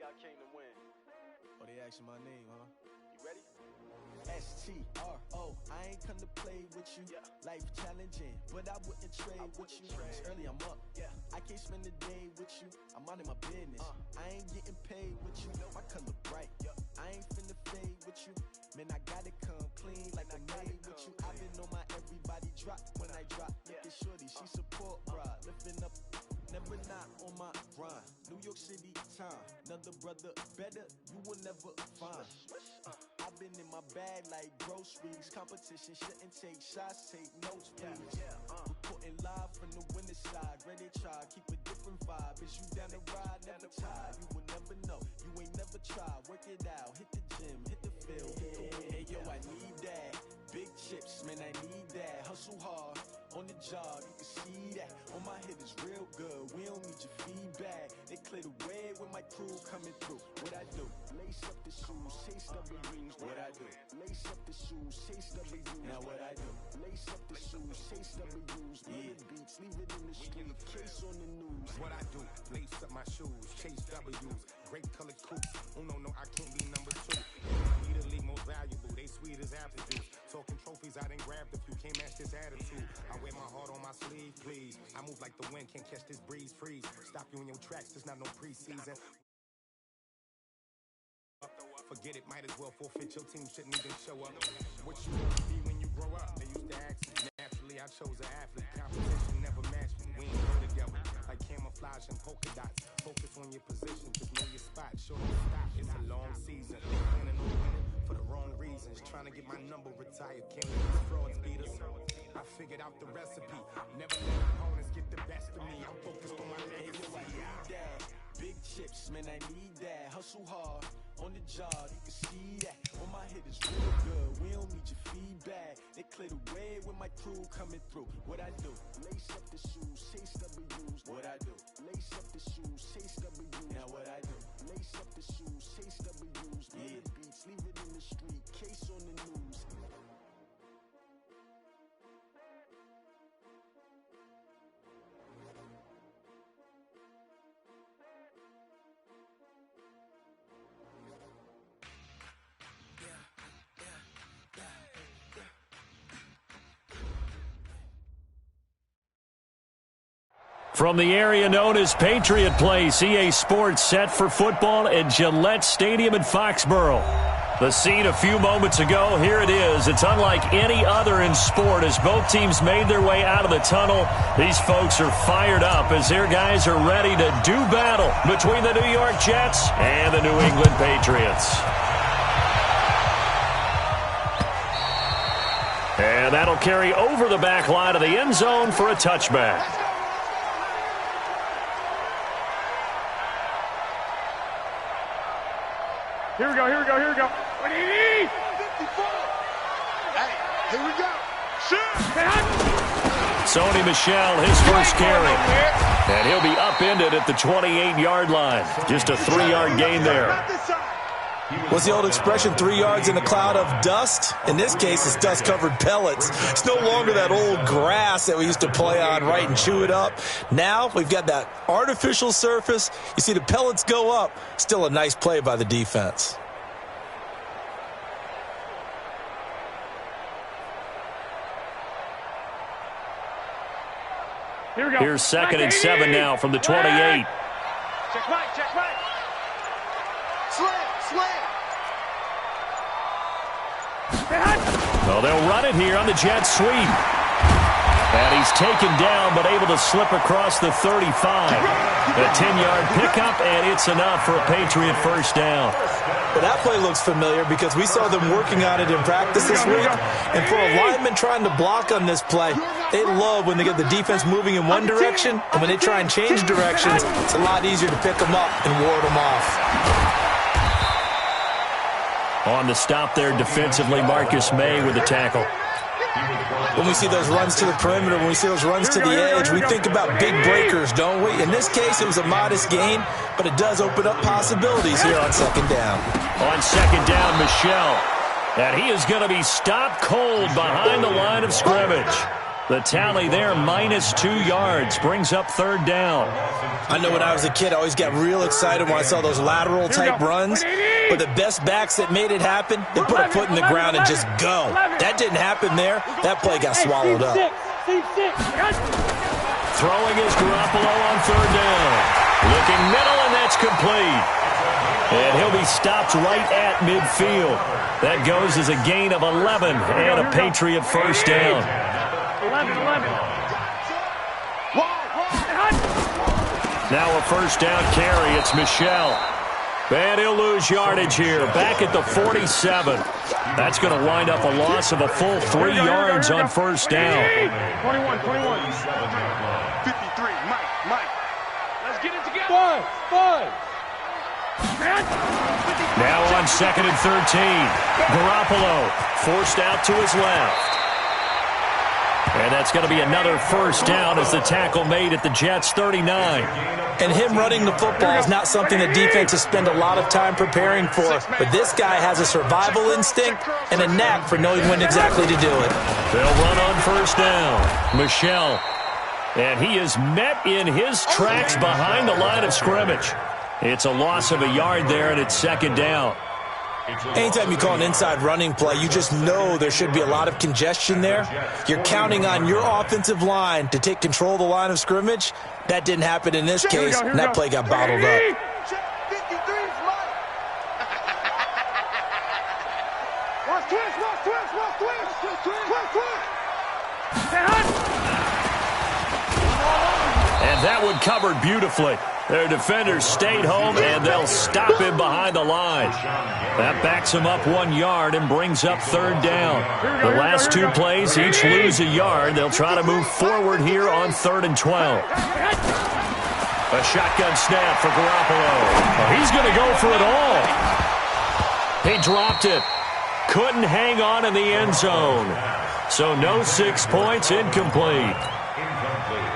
I came to win. Oh, they asking my name, huh? You ready? S-T-R-O, I ain't come to play with you. Yeah. Life challenging, but I wouldn't trade with you. It's early, I'm up. Yeah. I can't spend the day with you. I'm out in my business. I ain't getting paid with you. My color bright. I ain't finna fade with you. Man, I gotta come clean like I made with you. I've been on my everybody drop when I drop. Look at shorty, she support ride. Lifting up, never not on my grind. New York City time. Another brother better, you will never find. I've been in my bag like groceries. Competition shouldn't take shots, take notes, please. Reporting live from the winning side. Ready to try, keep a different vibe. Is you down the ride, never tired. You will never know, you ain't never tried. Work it out, hit the gym, hit the field, hit the wind. Hey yo, I need that. Big chips, man, I need that. Hustle hard, on the job, you can see that. On my hit is real good, we don't need your feedback. They clear the way when my crew coming through. What I do? Lace up the shoes, chase W's. What I do? Lace up the shoes, chase W's. Now what I do? Lace up the shoes, chase W's. Yeah. Beats, leave it in the street, case on the news. What I do? Lace up my shoes, chase W's. Great colored coupe. Oh no, I can't be number 2. Need a league most valuable. They sweet as apple juice. Talking trophies, I done grabbed a few. Can't match this attitude. I wear my heart on my sleeve, please. I move like the wind, can't catch this breeze. Freeze. Stop you in your tracks. There's not no preseason. Forget it, might as well forfeit. Your team shouldn't even show up. What you want to be when you grow up? They used to ask me. Naturally, I chose an athlete. Competition never matched me. We ain't go together. Like camouflage and polka dots. Focus on your position, just know your spot. Show them stop. It's a long season. Planning on winning for the wrong reasons. Trying to get my number retired. Can't let the frauds beat us. I figured out the recipe. Never let opponents get the best of me. I'm focused on my legacy. Big chips, man, I need that. Hustle hard, on the job, you can see that. On my hit is real good, we don't need your feedback. They clear the way when my crew coming through. What I do? Lace up the shoes, chase W's. What I do? Lace up the shoes, chase W's. Now what I do? Lace up the shoes, chase W's. Yeah. Beats, leave it in the street, case on the news. From the area known as Patriot Place, EA Sports set for football at Gillette Stadium in Foxborough. The scene a few moments ago, here it is. It's unlike any other in sport as both teams made their way out of the tunnel. These folks are fired up as their guys are ready to do battle between the New York Jets and the New England Patriots. And that'll carry over the back line of the end zone for a touchback. Here we go. What do you need? 54. Hey, here we go. Sony Michel, his first carry. And he'll be upended at the 28-yard line. Just a 3-yard gain there. What's the old expression, 3 yards in a cloud of dust? In this case, it's dust-covered pellets. It's no longer that old grass that we used to play on, right, and chew it up. Now we've got that artificial surface. You see the pellets go up. Still a nice play by the defense. Here we go. Here's 2nd and 7 now from the 28. Check right. Slam. Well, they'll run it here on the jet sweep. And he's taken down but able to slip across the 35. A 10-yard pickup, and it's enough for a Patriot first down. Well, that play looks familiar because we saw them working on it in practice this week. And for a lineman trying to block on this play, they love when they get the defense moving in one direction. And when they try and change directions, it's a lot easier to pick them up and ward them off. On the stop there defensively, Marcus May with the tackle. When we see those runs to the perimeter, when we see those runs to the edge, we think about big breakers, don't we? In this case, it was a modest gain, but it does open up possibilities here on 2nd down. On 2nd down, Michel. And he is going to be stopped cold behind the line of scrimmage. The tally there, -2 yards, brings up third down. I know when I was a kid, I always got real excited when I saw those lateral-type runs. But the best backs that made it happen, they put a foot in the ground and just go. That didn't happen there. That play got swallowed up. Throwing is Garoppolo on third down. Looking middle, and that's complete. And he'll be stopped right at midfield. That goes as a gain of 11 and a Patriot first down. 11. Now a first down carry. It's Michel. And he'll lose yardage here. Back at the 47. That's going to wind up a loss of a full 3 yards on first down. 21. 53, Mike. Let's get it together. 5. Now on 2nd and 13. Garoppolo forced out to his left. And that's going to be another first down as the tackle made at the Jets' 39. And him running the football is not something that defenses spend a lot of time preparing for. But this guy has a survival instinct and a knack for knowing when exactly to do it. They'll run on first down. Michel. And he is met in his tracks behind the line of scrimmage. It's a loss of a yard there, and it's second down. Anytime you call an inside running play, you just know there should be a lot of congestion there. You're counting on your offensive line to take control of the line of scrimmage. That didn't happen in this case, and that play got bottled up. 53's Mike. Watch twist. And that one covered beautifully. Their defenders stayed home, and they'll stop him behind the line. That backs him up 1 yard and brings up third down. The last 2 plays each lose a yard. They'll try to move forward here on 3rd and 12. A shotgun snap for Garoppolo. He's going to go for it all. He dropped it. Couldn't hang on in the end zone. So no 6 points, incomplete.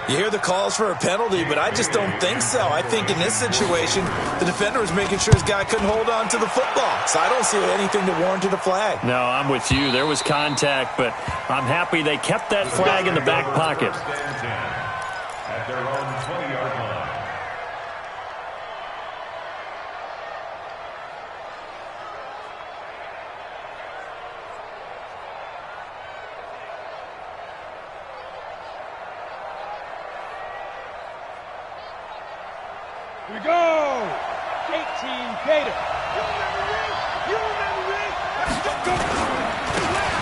You hear the calls for a penalty, but I just don't think so. I think in this situation, the defender was making sure his guy couldn't hold on to the football. So I don't see anything that warranted a flag. No, I'm with you. There was contact, but I'm happy they kept that flag in the back pocket. At their own 20-yard line. Here we go. 18 Gator.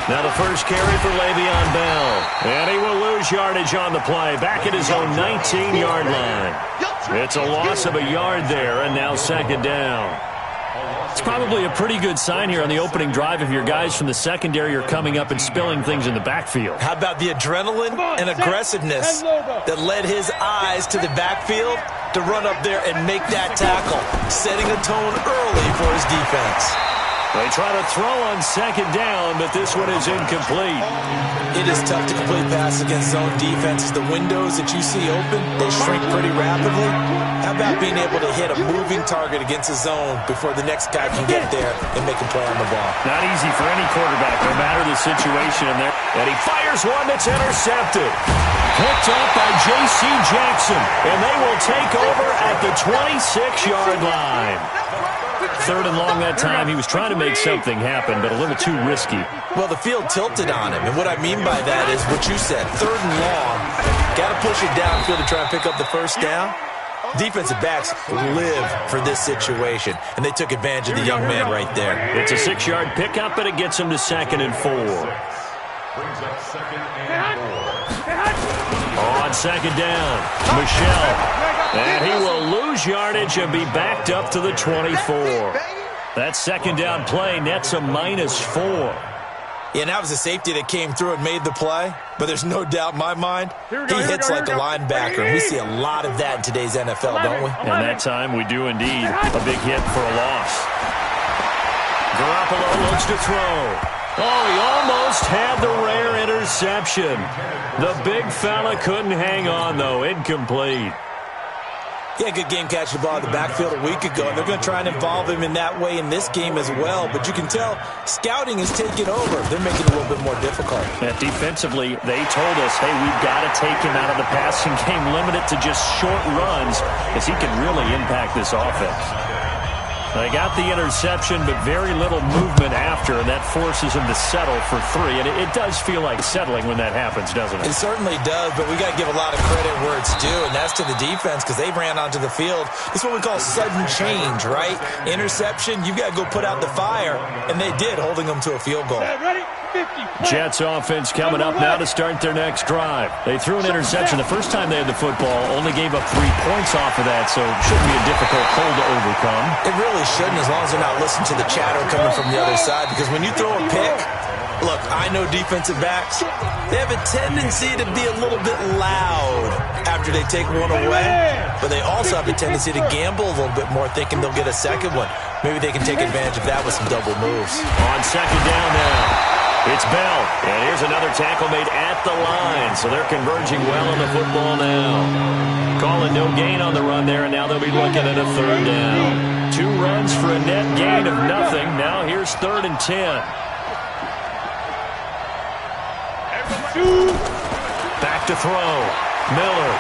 Now the first carry for Le'Veon Bell. And he will lose yardage on the play. Back at his own 19-yard line. It's a loss of a yard there, and now second down. It's probably a pretty good sign here on the opening drive if your guys from the secondary are coming up and spilling things in the backfield. How about the adrenaline and aggressiveness that led his eyes to the backfield to run up there and make that tackle, setting a tone early for his defense. They try to throw on second down, but this one is incomplete. It is tough to complete pass against zone defenses. The windows that you see open, they shrink pretty rapidly. How about being able to hit a moving target against a zone before the next guy can get there and make a play on the ball? Not easy for any quarterback, no matter the situation in there. And he fires one that's intercepted. Picked up by J.C. Jackson, and they will take over at the 26-yard line. 3rd and long that time. He was trying to make something happen, but a little too risky. Well, the field tilted on him, and what I mean by that is what you said, 3rd and long. Got to push it downfield to try and pick up the first down. Defensive backs live for this situation, and they took advantage of the young man right there. It's a 6-yard pickup, and it gets him to 2nd and 4. Brings up 2nd and 4. On second down, Michel. And he will lose yardage and be backed up to the 24. That second down play nets a -4. Yeah, and that was a safety that came through and made the play. But there's no doubt in my mind, he hits like a linebacker. And we see a lot of that in today's NFL, don't we? And that time we do indeed. A big hit for a loss. Garoppolo looks to throw. Oh, he almost had the rare interception. The big fella couldn't hang on, though. Incomplete. Yeah, good game catching the ball in the backfield a week ago. And they're going to try and involve him in that way in this game as well. But you can tell scouting is taking over. They're making it a little bit more difficult. Yeah, defensively, they told us, hey, we've got to take him out of the passing game, limit it to just short runs, as he can really impact this offense. They got the interception, but very little movement after, and that forces him to settle for 3. And it does feel like settling when that happens, doesn't it? It certainly does, but we got to give a lot of credit where it's due, and that's to the defense because they ran onto the field. It's what we call sudden change, right? Interception, you've got to go put out the fire, and they did, holding them to a field goal. Ready? 50. Jets offense coming up now to start their next drive. They threw an interception the first time they had the football, only gave up 3 points off of that, so it shouldn't be a difficult hole to overcome. It really shouldn't, as long as they're not listening to the chatter coming from the other side, because when you throw a pick, look, I know defensive backs, they have a tendency to be a little bit loud after they take one away, but they also have a tendency to gamble a little bit more, thinking they'll get a second one. Maybe they can take advantage of that with some double moves. On second down now, it's Bell, and here's another tackle made at the line, so they're converging well on the football now. Calling no gain on the run there, and now they'll be looking at a 3rd down. 2 runs for a net gain of nothing. Now here's 3rd and 10. Back to throw. Miller.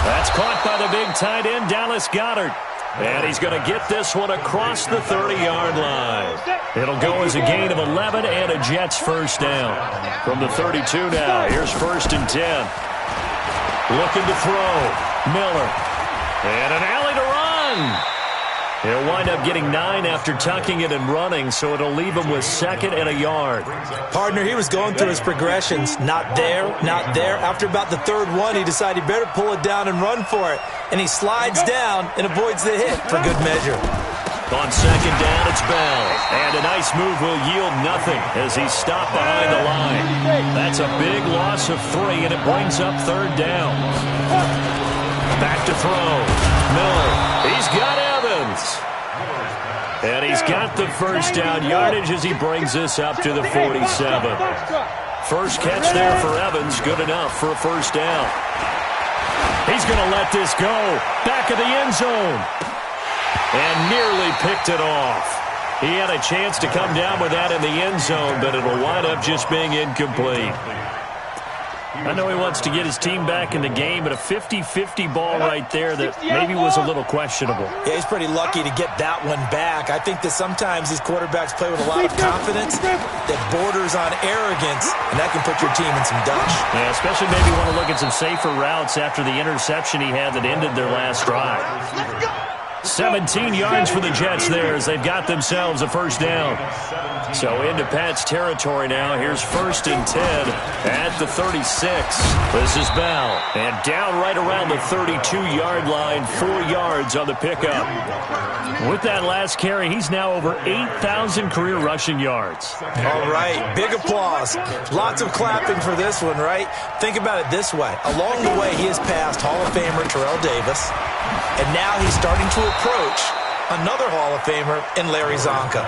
That's caught by the big tight end, Dallas Goedert. And he's going to get this one across the 30-yard line. It'll go as a gain of 11 and a Jets first down. From the 32 now, here's 1st and 10. Looking to throw. Miller. And an alley to run. He'll wind up getting 9 after tucking it and running, so it'll leave him with 2nd and a yard. Partner, he was going through his progressions. Not there, not there. After about the 3rd one, he decided he better pull it down and run for it. And he slides down and avoids the hit for good measure. On second down, it's Bell. And a nice move will yield nothing as he's stopped behind the line. That's a big loss of 3, and it brings up 3rd down. Back to throw. Miller. He's got Evans. And he's got the first down yardage as he brings this up to the 47. First catch there for Evans. Good enough for a first down. He's going to let this go. Back of the end zone. And nearly picked it off. He had a chance to come down with that in the end zone, but it'll wind up just being incomplete. I know he wants to get his team back in the game, but a 50-50 ball right there that maybe was a little questionable. Yeah, he's pretty lucky to get that one back. I think that sometimes these quarterbacks play with a lot of confidence that borders on arrogance, and that can put your team in some dutch. Yeah, especially maybe want to look at some safer routes after the interception he had that ended their last drive. 17 yards for the Jets there as they've got themselves a first down. So into Pat's territory now. Here's 1st and 10 at the 36. This is Bell. And down right around the 32-yard line, 4 yards on the pickup. With that last carry, he's now over 8,000 career rushing yards. All right, big applause. Lots of clapping for this one, right? Think about it this way. Along the way, he has passed Hall of Famer Terrell Davis, and now he's starting to approach another Hall of Famer in Larry Zonka.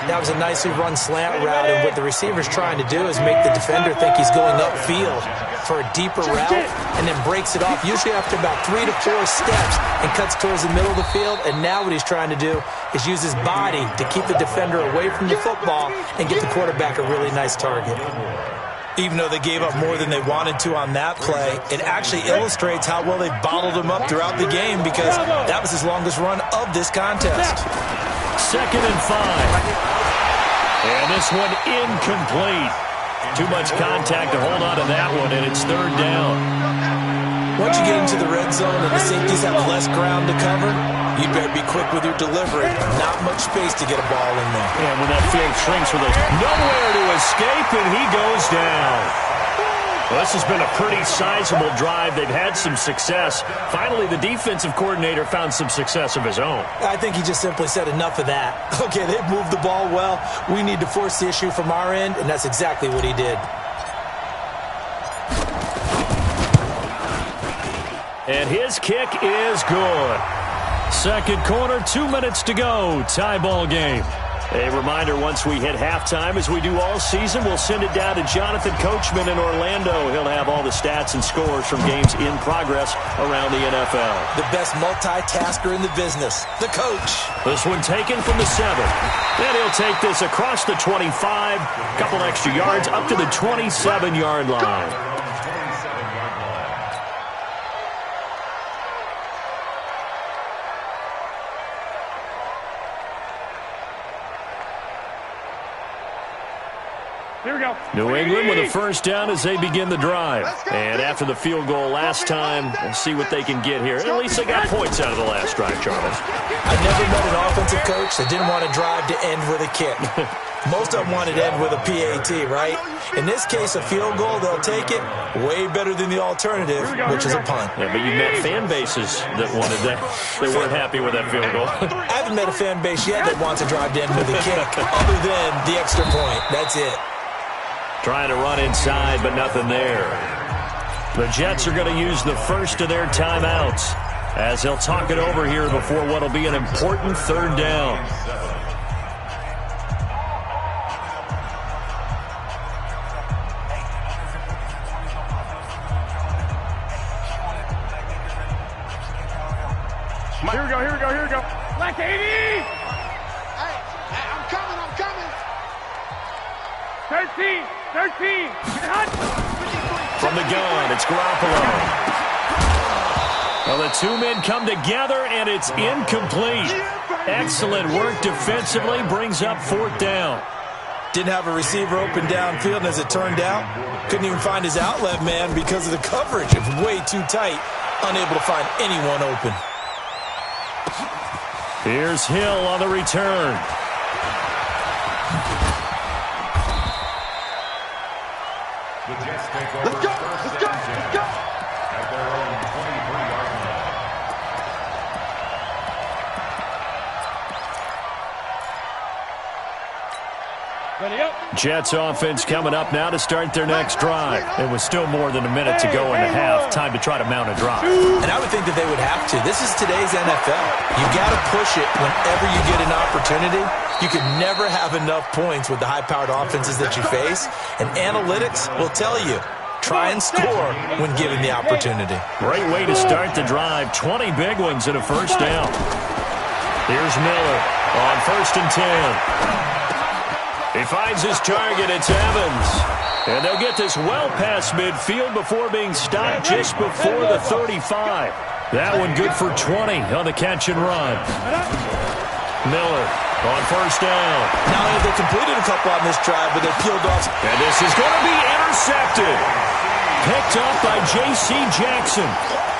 That was a nicely run slant route, and what the receiver's trying to do is make the defender think he's going upfield for a deeper route, and then breaks it off, usually after about 3 to 4 steps, and cuts towards the middle of the field. And now what he's trying to do is use his body to keep the defender away from the football and get the quarterback a really nice target. Even though they gave up more than they wanted to on that play, it actually illustrates how well they bottled him up throughout the game, because that was his longest run of this contest. 2nd and 5. And this one incomplete. Too much contact to hold on to that one, and it's 3rd down. Once you get into the red zone and the safeties have less ground to cover, you better be quick with your delivery. Not much space to get a ball in there. And when that field shrinks with nowhere to escape, and he goes down. Well, this has been a pretty sizable drive. They've had some success. Finally, the defensive coordinator found some success of his own. I think he just simply said enough of that. Okay, they've moved the ball well. We need to force the issue from our end, and that's exactly what he did. And his kick is good. Second quarter, 2 minutes to go. Tie ball game. A reminder, once we hit halftime, as we do all season, we'll send it down to Jonathan Coachman in Orlando. He'll have all the stats and scores from games in progress around the NFL. The best multitasker in the business, the coach. This one taken from the 7. And he'll take this across the 25, couple extra yards up to the 27-yard line. Here we go. New England with a first down as they begin the drive. And after the field goal last time, we'll see what they can get here. At least they got points out of the last drive, Charles. I never met an offensive coach that didn't want to drive to end with a kick. Most of them wanted to end with a PAT, right? In this case, a field goal, they'll take it. Way better than the alternative, which is a punt. Yeah, but you met fan bases that wanted that. They weren't happy with that field goal. I haven't met a fan base yet that wants to drive to end with a kick, other than the extra point. That's it. Trying to run inside, but nothing there. The Jets are going to use the first of their timeouts as they'll talk it over here before what will be an important third down. Here we go, here we go, here we go. Black 80! Hey, I'm coming. 13! Hot! From the gun, it's Garoppolo. Well, the two men come together, and it's incomplete. Excellent work defensively, brings up fourth down. Didn't have a receiver open downfield, and as it turned out, couldn't even find his outlet man because of the coverage. It was way too tight, unable to find anyone open. Here's Hill on the return. The Jets take over first and 10 at their own 23-yard line. Ready up. Jets offense coming up now to start their next drive. It was still more than a minute to go in the half. Time to try to mount a drive. And I would think that they would have to. This is today's NFL. You got to push it whenever you get an opportunity. You can never have enough points with the high-powered offenses that you face. And analytics will tell you, try and score when given the opportunity. Great way to start the drive. 20 big ones and a first down. Here's Miller on first and 10. He finds his target. It's Evans. And they'll get this well past midfield before being stopped just before the 35. That one good for 20 on the catch and run. Miller on first down. Not only have they completed a couple on this drive, but they peeled off. And this is going to be intercepted. Picked up by J.C. Jackson.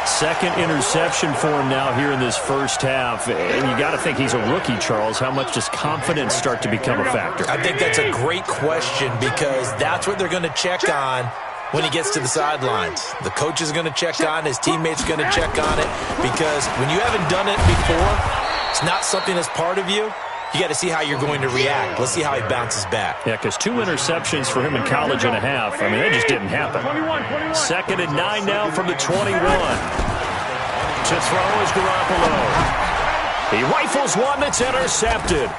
Second interception for him now here in this first half. And you got to think he's a rookie, Charles. How much does confidence start to become a factor? I think that's a great question because that's what they're going to check on when he gets to the sidelines. The coach is going to check on it. His teammates are going to check on it because when you haven't done it before, it's not something that's part of you. You got to see how you're going to react. Let's see how he bounces back. Yeah, because 2 interceptions for him in college and a half. I mean, that just didn't happen. Second and 9 now from the 21. To throw is Garoppolo. He rifles one that's intercepted.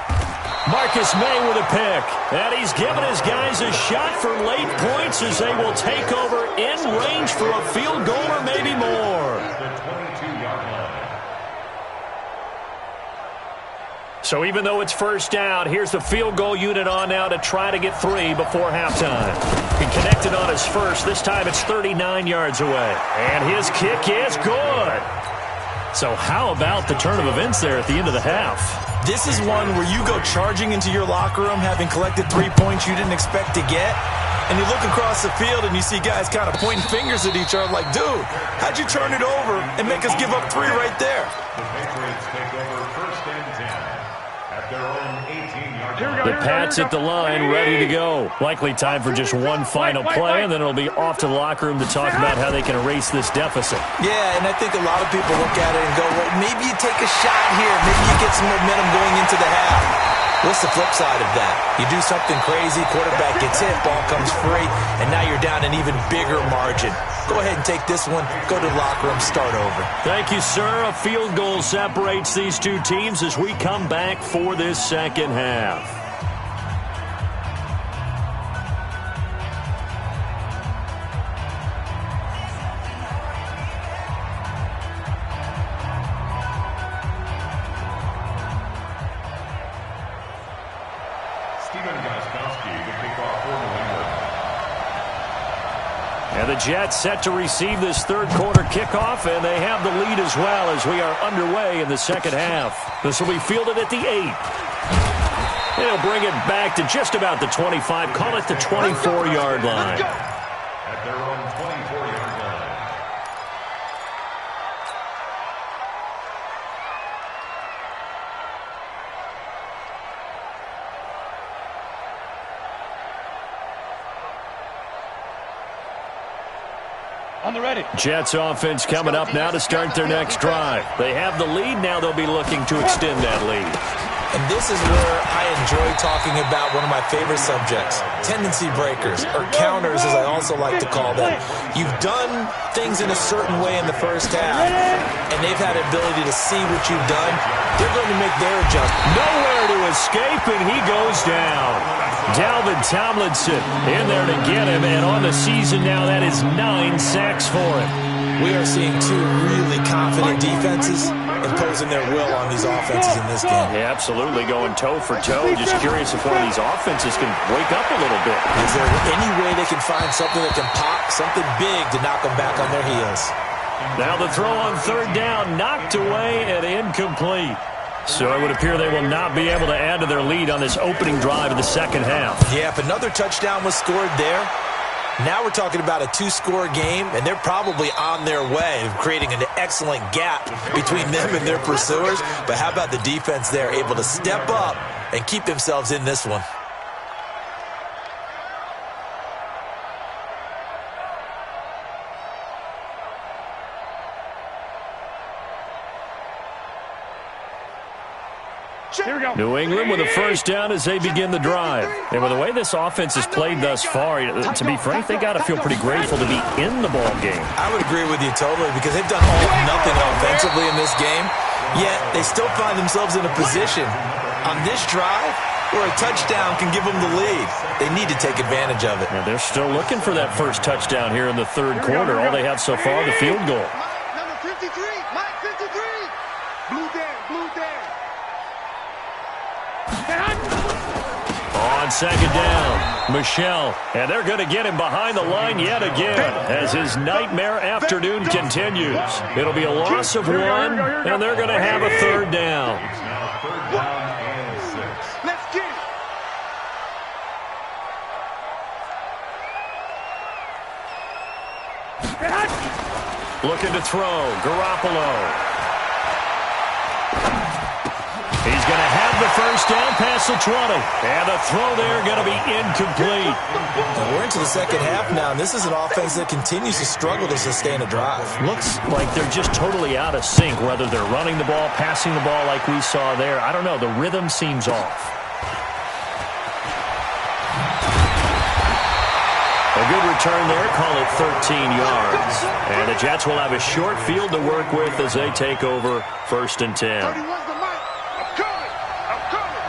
Marcus May with a pick. And he's given his guys a shot for late points as they will take over in range for a field goal or maybe more. The 22-yard line. So even though it's first down, here's the field goal unit on now to try to get 3 before halftime. He connected on his first. This time it's 39 yards away. And his kick is good. So how about the turn of events there at the end of the half? This is one where you go charging into your locker room having collected 3 points you didn't expect to get. And you look across the field and you see guys kind of pointing fingers at each other like, dude, how'd you turn it over and make us give up 3 right there? The Patriots take over first and 10 at their own 18-yard line. The Pats at the line, ready to go. Likely time for just one final play, and then it'll be off to the locker room to talk about how they can erase this deficit. Yeah, and I think a lot of people look at it and go, well, maybe you take a shot here. Maybe you get some momentum going into the half. What's the flip side of that? You do something crazy, quarterback gets hit, ball comes free, and now you're down an even bigger margin. Go ahead and take this one, go to the locker room, start over. Thank you, sir. A field goal separates these two teams as we come back for this second half. Jets set to receive this third quarter kickoff, and they have the lead as well as we are underway in the second half. This will be fielded at the 8. They'll bring it back to just about the 25, call it the 24-yard line. At their own 24-yard line. On the ready. Jets offense coming up now to start their next drive. They have the lead. Now they'll be looking to extend that lead. And this is where I enjoy talking about one of my favorite subjects, tendency breakers, or counters as I also like to call them. You've done things in a certain way in the first half, and they've had the ability to see what you've done. They're going to make their adjustment. Nowhere to escape, and he goes down. Dalvin Tomlinson in there to get him, and on the season now, that is 9 sacks for him. We are seeing two really confident defenses imposing their will on these offenses in this game. Yeah, absolutely, going toe for toe. Just curious if one of these offenses can wake up a little bit. Is there any way they can find something that can pop, something big to knock them back on their heels? Now the throw on third down, knocked away and incomplete. So it would appear they will not be able to add to their lead on this opening drive of the second half. Yeah, if another touchdown was scored there, now we're talking about a 2-score game, and they're probably on their way of creating an excellent gap between them and their pursuers. But how about the defense there, able to step up and keep themselves in this one? Here we go. New England with a first down as they begin the drive. And with the way this offense has played thus far, to be frank, they got to feel pretty grateful to be in the ball game. I would agree with you totally because they've done all or nothing offensively in this game, yet they still find themselves in a position on this drive where a touchdown can give them the lead. They need to take advantage of it. And they're still looking for that first touchdown here in the third quarter. All they have so far, the field goal. Number 53, Mike 53. Blue there. On second down, Michel, and they're going to get him behind the line yet again as his nightmare afternoon continues. It'll be a loss of 1, and they're going to have a third down. Third down and 6. Let's get it. Looking to throw, Garoppolo. He's going to have the first down past the 20. And the throw there going to be incomplete. And we're into the second half now, and this is an offense that continues to struggle to sustain a drive. Looks like they're just totally out of sync, whether they're running the ball, passing the ball like we saw there. I don't know. The rhythm seems off. A good return there, call it 13 yards. And the Jets will have a short field to work with as they take over 1st and 10. 31's the mic. I'm coming.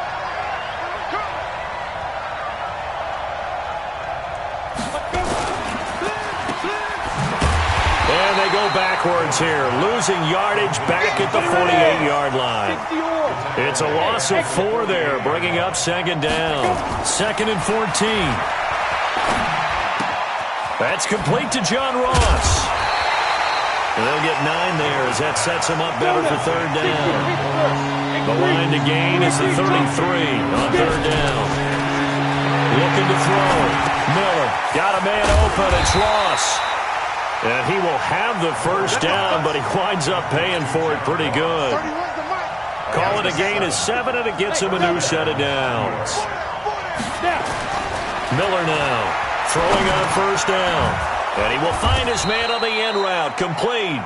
And they go backwards here, losing yardage back at the 48-yard line. It's a loss of 4 there, bringing up second down. 2nd and 14. That's complete to John Ross. They'll get 9 there as that sets them up better for third down. The line to gain is the 33 on third down. Looking to throw. Miller got a man open. It's Ross. And he will have the first down, but he winds up paying for it pretty good. 31's the mic. Call it a gain of 7, and it gets him a new set of downs. Miller now. Throwing on first down. And he will find his man on the end route. Complete.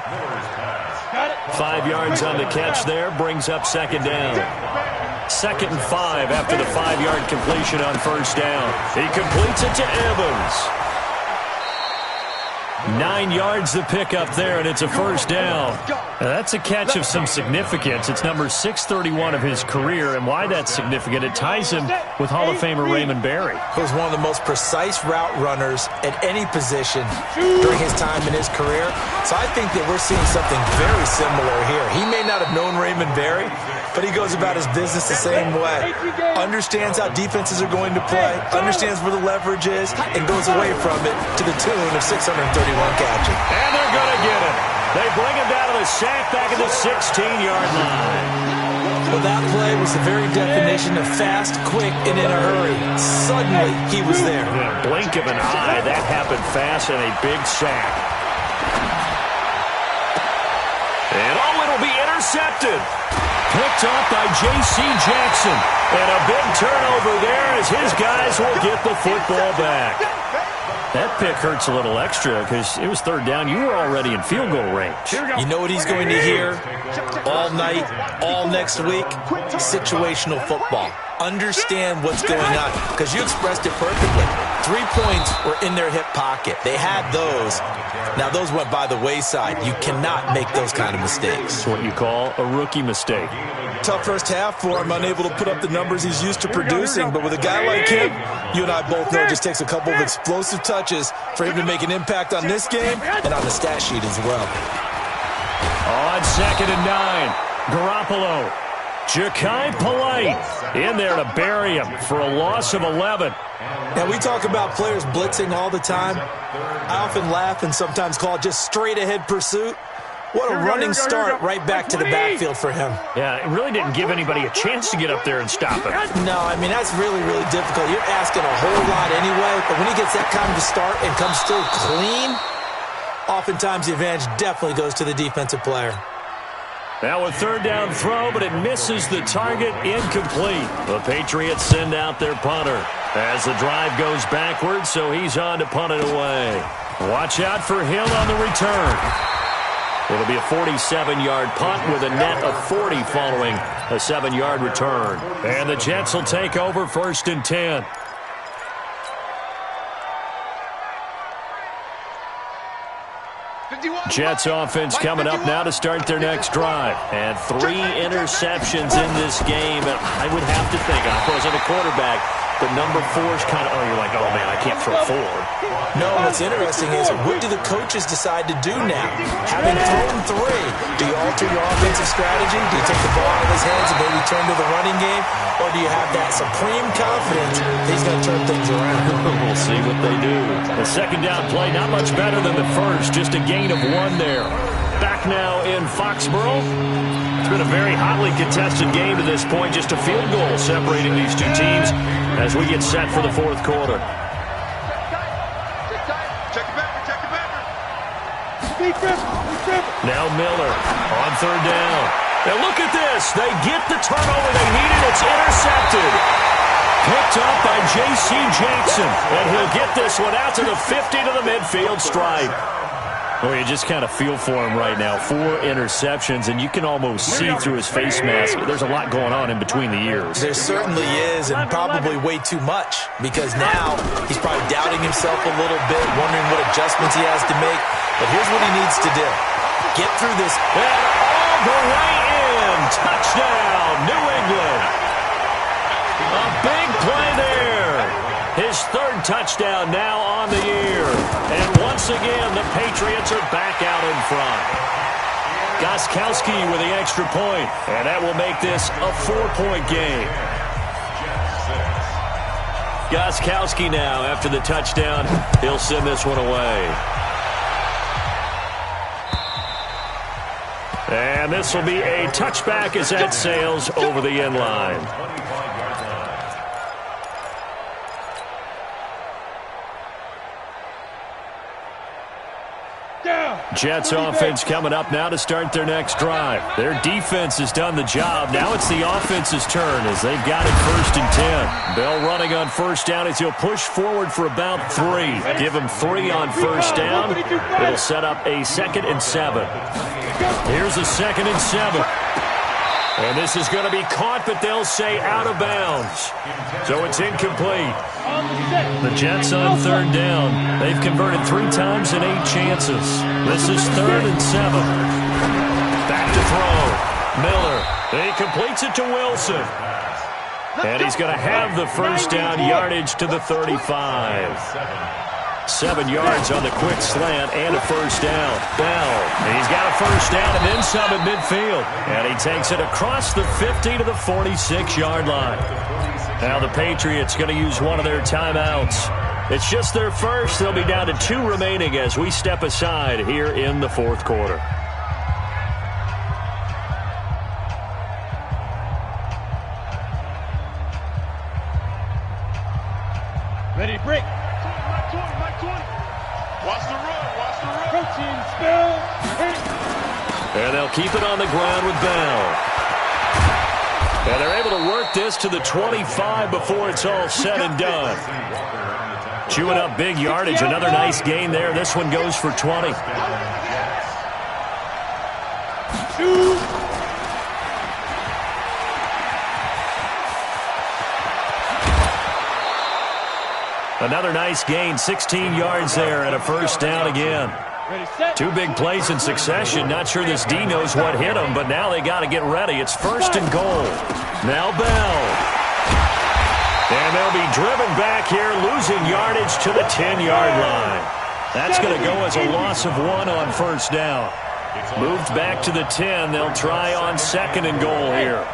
5 yards on the catch there. Brings up second down. 2nd and 5 after the 5-yard completion on first down. He completes it to Evans. 9 yards the pickup there, and it's a first down. Now, that's a catch of some significance. It's number 631 of his career, and why that's significant, it ties him with Hall of Famer Raymond Berry. He was one of the most precise route runners at any position during his time in his career. So I think that we're seeing something very similar here. He may not have known Raymond Berry, but he goes about his business the same way. Understands how defenses are going to play, understands where the leverage is, and goes away from it to the tune of 631 catching. And they're going to get it. They bring him down to the sack back at the 16-yard line. Well, that play was the very definition of fast, quick, and in a hurry. Suddenly, he was there. In a blink of an eye, that happened fast and a big sack. And it'll be intercepted. Picked up by J.C. Jackson. And a big turnover there as his guys will get the football back. That pick hurts a little extra because it was third down. You were already in field goal range. You know what he's going to hear all night, all next week? Situational football. Understand what's going on because you expressed it perfectly. 3 points were in their hip pocket. They had those. Now, those went by the wayside. You cannot make those kind of mistakes. It's what you call a rookie mistake. Tough first half for him, unable to put up the numbers he's used to producing. But with a guy like him, you and I both know it just takes a couple of explosive touches for him to make an impact on this game and on the stat sheet as well. On 2nd and 9, Garoppolo. Ja'Kai Polite in there to bury him for a loss of 11. Now, we talk about players blitzing all the time. I often laugh and sometimes call it just straight-ahead pursuit. What a running start right back to the backfield for him. Yeah, it really didn't give anybody a chance to get up there and stop him. No, I mean, that's really, really difficult. You're asking a whole lot anyway, but when he gets that kind of a start and comes through clean, oftentimes the advantage definitely goes to the defensive player. Now a third down throw, but it misses the target, incomplete. The Patriots send out their punter as the drive goes backwards, so he's on to punt it away. Watch out for Hill on the return. It'll be a 47-yard punt with a net of 40 following a 7-yard return. And the Jets will take over 1st and 10. Jets offense coming up now to start their next drive. And 3 interceptions in this game. And I would have to think, I wasn't a quarterback, but number 4 is kind of, you're like, oh, man, I can't throw 4. No, what's interesting is what do the coaches decide to do now? Having thrown 3, do you alter your offensive strategy? Do you take the ball out of his hands and maybe turn to the running game? Or do you have that supreme confidence that he's going to turn things around? We'll see what they do. The second down play, not much better than the first, just a gain of 1 there. Back now in Foxborough. It's been a very hotly contested game to this point, just a field goal separating these two teams as we get set for the 4th quarter. Now Miller on 3rd down. Now look at this. They get the turnover they needed. It's intercepted. Picked up by J.C. Jackson. And he'll get this one out to the 50 to the midfield stripe. Well, you just kind of feel for him right now. 4 interceptions, and you can almost see through his face mask. There's a lot going on in between the ears. There certainly is, and probably way too much, because now he's probably doubting himself a little bit, wondering what adjustments he has to make. But here's what he needs to do. Get through this. And all the way in. Touchdown, New England. A big play there. His 3rd touchdown now on the year. And once again, the Patriots are back out in front. Gostkowski with the extra point. And that will make this a 4-point game. Gostkowski now, after the touchdown, he'll send this one away. And this will be a touchback as that sails over the end line. Jets offense coming up now to start their next drive. Their defense has done the job. Now it's the offense's turn as they've got it 1st and 10. Bell running on 1st down as he'll push forward for about 3. Give him 3 on 1st down. It'll set up a 2nd and 7. Here's a 2nd and 7. And this is going to be caught, but they'll say out of bounds. So it's incomplete. The Jets on 3rd down. They've converted 3 times in 8 chances. This is 3rd and 7. Back to throw. Miller. He completes it to Wilson. And he's going to have the 1st down, yardage to the 35. 7 yards on the quick slant and a first down. Bell, he's got a first down and then some at midfield. And he takes it across the 50 to the 46-yard line. Now the Patriots going to use one of their timeouts. It's just their first. They'll be down to 2 remaining as we step aside here in the fourth quarter. Ready, break. Mike 20. Watch the run. Protein spill. And they'll keep it on the ground with Bell. And they're able to work this to the 25 before it's all said and done. Chewing up big yardage. Another nice gain there. This one goes for 20. Another nice gain, 16 yards there and a first down again. 2 big plays in succession. Not sure this D knows what hit him, but now they got to get ready. It's first and goal. Now Bell. And they'll be driven back here, losing yardage to the 10-yard line. That's going to go as a loss of 1 on first down. Moved back to the 10. They'll try on second and goal here.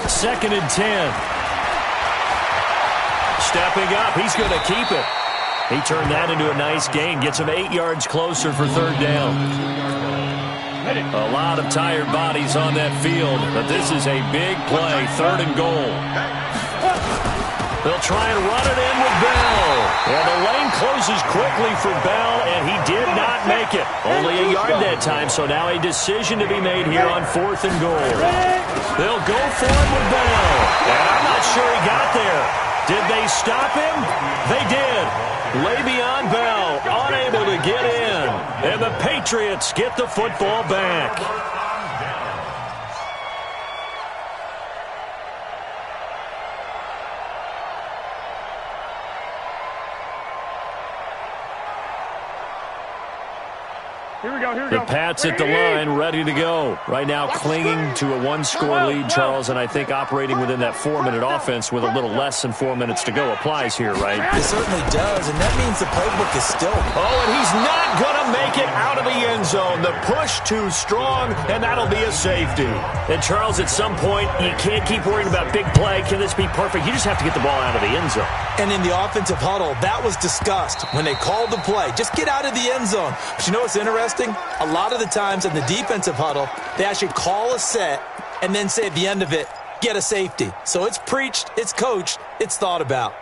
Second and 10. Stepping up, he's going to keep it. He turned that into a nice gain. Gets him 8 yards closer for third down. A lot of tired bodies on that field, but this is a big play. Third and goal. They'll try and run it in with Bell. And the lane closes quickly for Bell, and he did not make it. Only a yard that time, so now a decision to be made here on fourth and goal. They'll go for it with Bell. And I'm not sure he got there. Did they stop him? They did. Le'Veon Bell unable to get in. And the Patriots get the football back. Here we go. The Pats at the line, ready to go. Right now clinging to a 1-score lead, Charles, and I think operating within that 4-minute offense with a little less than 4 minutes to go applies here, right? It certainly does, and that means the playbook is still... Oh, and he's not going to make it out of the end zone. The push too strong, and that'll be a safety. And, Charles, at some point, you can't keep worrying about big play. Can this be perfect? You just have to get the ball out of the end zone. And in the offensive huddle, that was discussed when they called the play. Just get out of the end zone. But you know what's interesting? A lot of the times in the defensive huddle, they actually call a set and then say at the end of it, get a safety. So it's preached, it's coached, it's thought about.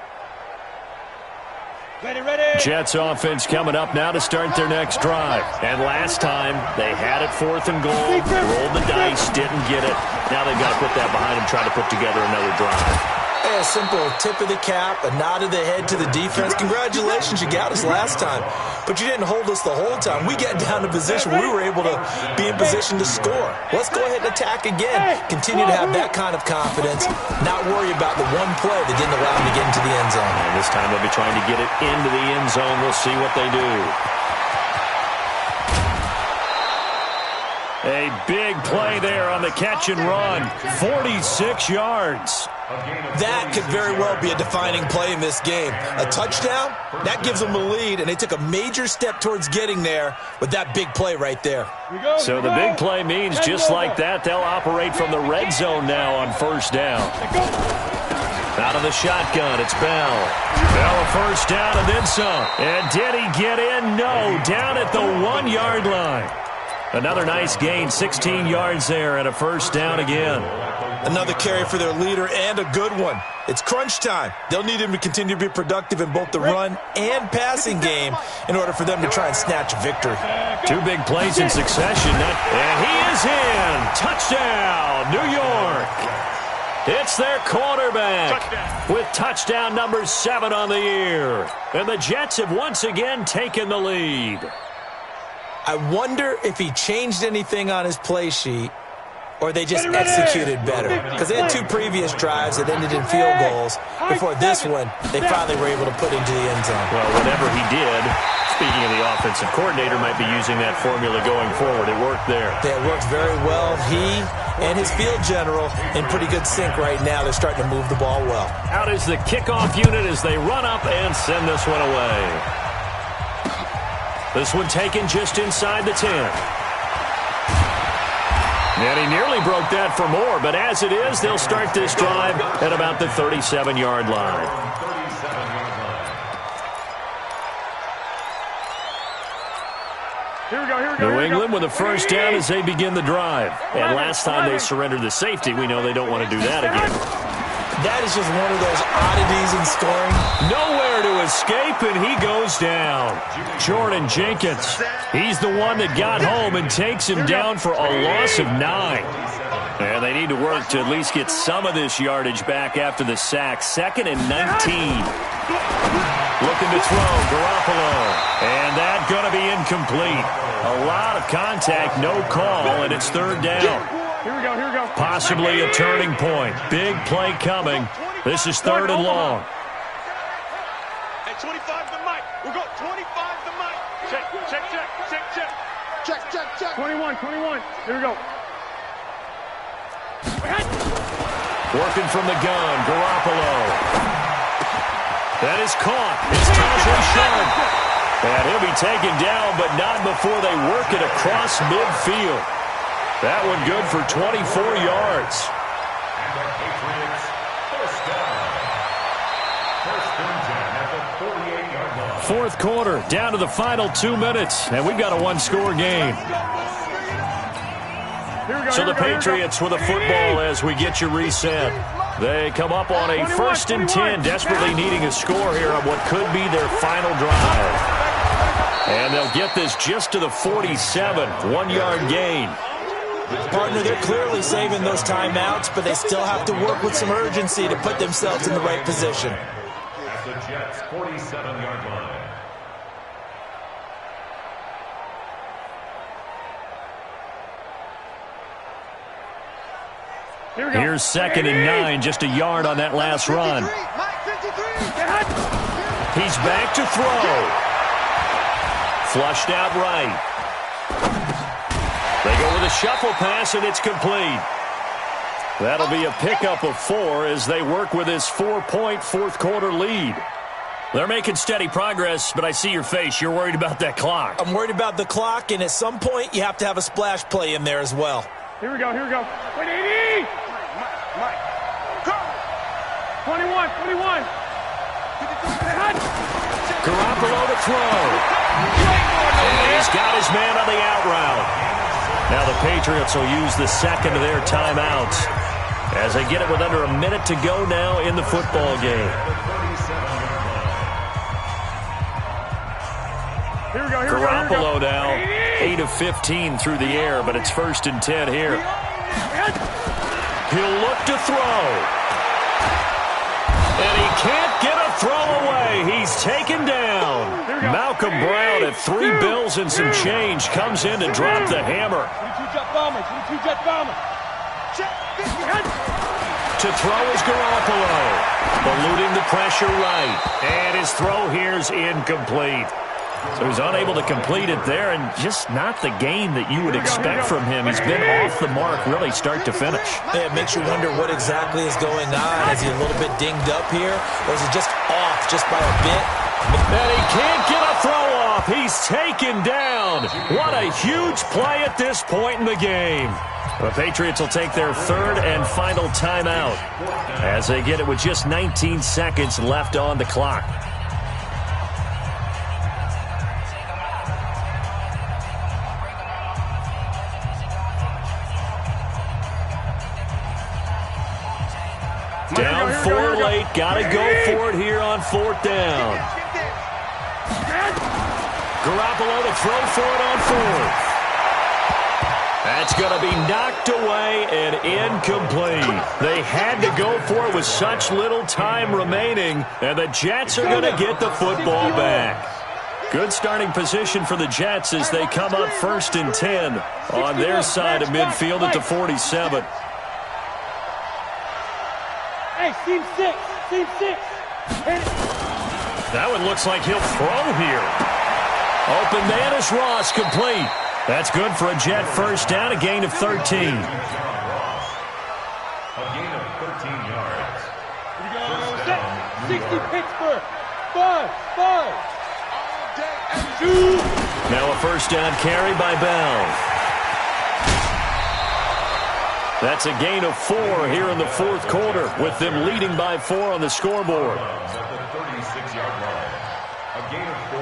Ready. Jets offense coming up now to start their next drive. And last time, they had it fourth and goal, rolled the dice, didn't get it. Now they've got to put that behind them, try to put together another drive. A simple tip of the cap, a nod of the head to the defense. Congratulations, you got us last time. But you didn't hold us the whole time. We got down to position where we were able to be in position to score. Let's go ahead and attack again. Continue to have that kind of confidence. Not worry about the one play that didn't allow them to get into the end zone. And this time they'll be trying to get it into the end zone. We'll see what they do. A big play there on the catch and run. 46 yards. That could very well be a defining play in this game. A touchdown, that gives them a lead, and they took a major step towards getting there with that big play right there. So the big play means just like that, they'll operate from the red zone now on first down. Out of the shotgun, it's Bell. Bell a first down and then some. And did he get in? No, down at the 1-yard line. Another nice gain, 16 yards there and a first down again. Another carry for their leader and a good one. It's crunch time. They'll need him to continue to be productive in both the run and passing game in order for them to try and snatch a victory. 2 big plays in succession. And he is in. Touchdown, New York. It's their quarterback with touchdown number 7 on the year. And the Jets have once again taken the lead. I wonder if he changed anything on his play sheet or they just executed better? Because they had 2 previous drives that ended in field goals. Before this one, they finally were able to put into the end zone. Well, whatever he did, speaking of the offensive coordinator, might be using that formula going forward. It worked there. It worked very well. He and his field general in pretty good sync right now. They're starting to move the ball well. Out is the kickoff unit as they run up and send this one away. This one taken just inside the 10. And he nearly broke that for more, but as it is, they'll start this drive at about the 37-yard line. Here we go. New England with a first down as they begin the drive. And last time they surrendered the safety, we know they don't want to do that again. That is just one of those oddities in scoring. Nowhere to escape, and he goes down. Jordan Jenkins, he's the one that got home and takes him down for a loss of 9. And they need to work to at least get some of this yardage back after the sack. 2nd and 19. Looking to throw, Garoppolo. And that's going to be incomplete. A lot of contact, no call, and it's 3rd down. Here we go. Possibly a turning point. Big play coming. This is 3rd and long. Hey, 25 the mic. We'll go 25 the mic. Check. 21. Here we go. Working from the gun, Garoppolo. That is caught. It's Tajay Sharp. And he'll be taken down, but not before they work it across midfield. That one good for 24 yards. And the Patriots, first down. First and 10 at the 48-yard line. 4th quarter, down to the final 2 minutes, and we've got a 1-score game. So the Patriots with a football as we get you reset. They come up on a 1st and 10, desperately needing a score here on what could be their final drive. And they'll get this just to the 47, 1-yard gain. Partner, they're clearly saving those timeouts, but they still have to work with some urgency to put themselves in the right position. At the Jets' 47-yard line. Here's 2nd and 9, just a yard on that last run. He's back to throw. Flushed out right. They go with a shuffle pass, and it's complete. That'll be a pickup of 4 as they work with this 4-point 4th quarter lead. They're making steady progress, but I see your face. You're worried about that clock. I'm worried about the clock, and at some point, you have to have a splash play in there as well. Here we go. Wait, 80! Mike. Go! 21. Garoppolo to throw. And he's got his man on the out route. Now the Patriots will use the 2nd of their timeouts as they get it with under a minute to go now in the football game. Here we go. Garoppolo now 8 of 15 through the air, but it's 1st and 10 here. He'll look to throw. And he can't get a throw away. He's taken down. Malcolm Brown at 3 bills and some change comes in to drop the hammer. To throw is Garoppolo. Eluding the pressure right. And his throw here's incomplete. So he's unable to complete it there, and just not the game that you would expect from him. He's been off the mark really start to finish. Yeah, it makes you wonder what exactly is going on. Is he a little bit dinged up here, or is he just off just by a bit? And he can't get a throw off. He's taken down. What a huge play at this point in the game. The Patriots will take their 3rd and final timeout as they get it with just 19 seconds left on the clock. Down 4 late. Got to go for it here on 4th down. Garoppolo to throw for it on 4th. That's going to be knocked away and incomplete. They had to go for it with such little time remaining, and the Jets are going to get the football back. Good starting position for the Jets as they come up 1st and 10 on their side of midfield at the 47. Hey, seam 6. Seam 6. That one looks like he'll throw here. Open man is Ross, complete. That's good for a Jet first down, a gain of 13. A gain of 13 yards. First down, 60 Pittsburgh. 5. Now a first down carry by Bell. That's a gain of 4 here in the 4th quarter, with them leading by 4 on the scoreboard. At the 36-yard line. A gain of 4.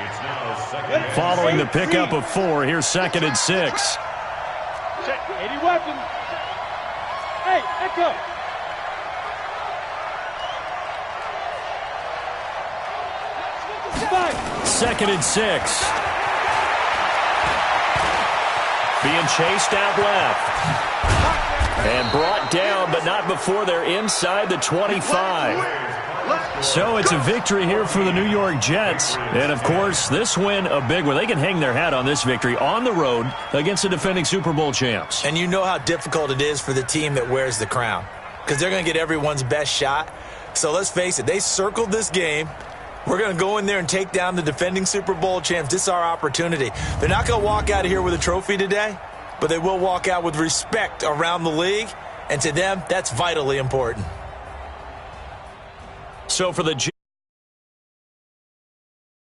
It's now 2nd. Following the pickup of 4, here's 2nd and 6. Check. 80 weapons. Hey, echo. Five. 2nd and 6. Being chased out left. And brought down, but not before they're inside the 25. So it's a victory here for the New York Jets. And, of course, this win, a big one. They can hang their hat on this victory on the road against the defending Super Bowl champs. And you know how difficult it is for the team that wears the crown, because they're going to get everyone's best shot. So let's face it, they circled this game. We're going to go in there and take down the defending Super Bowl champs. This is our opportunity. They're not going to walk out of here with a trophy today, but they will walk out with respect around the league, and to them, that's vitally important. So for the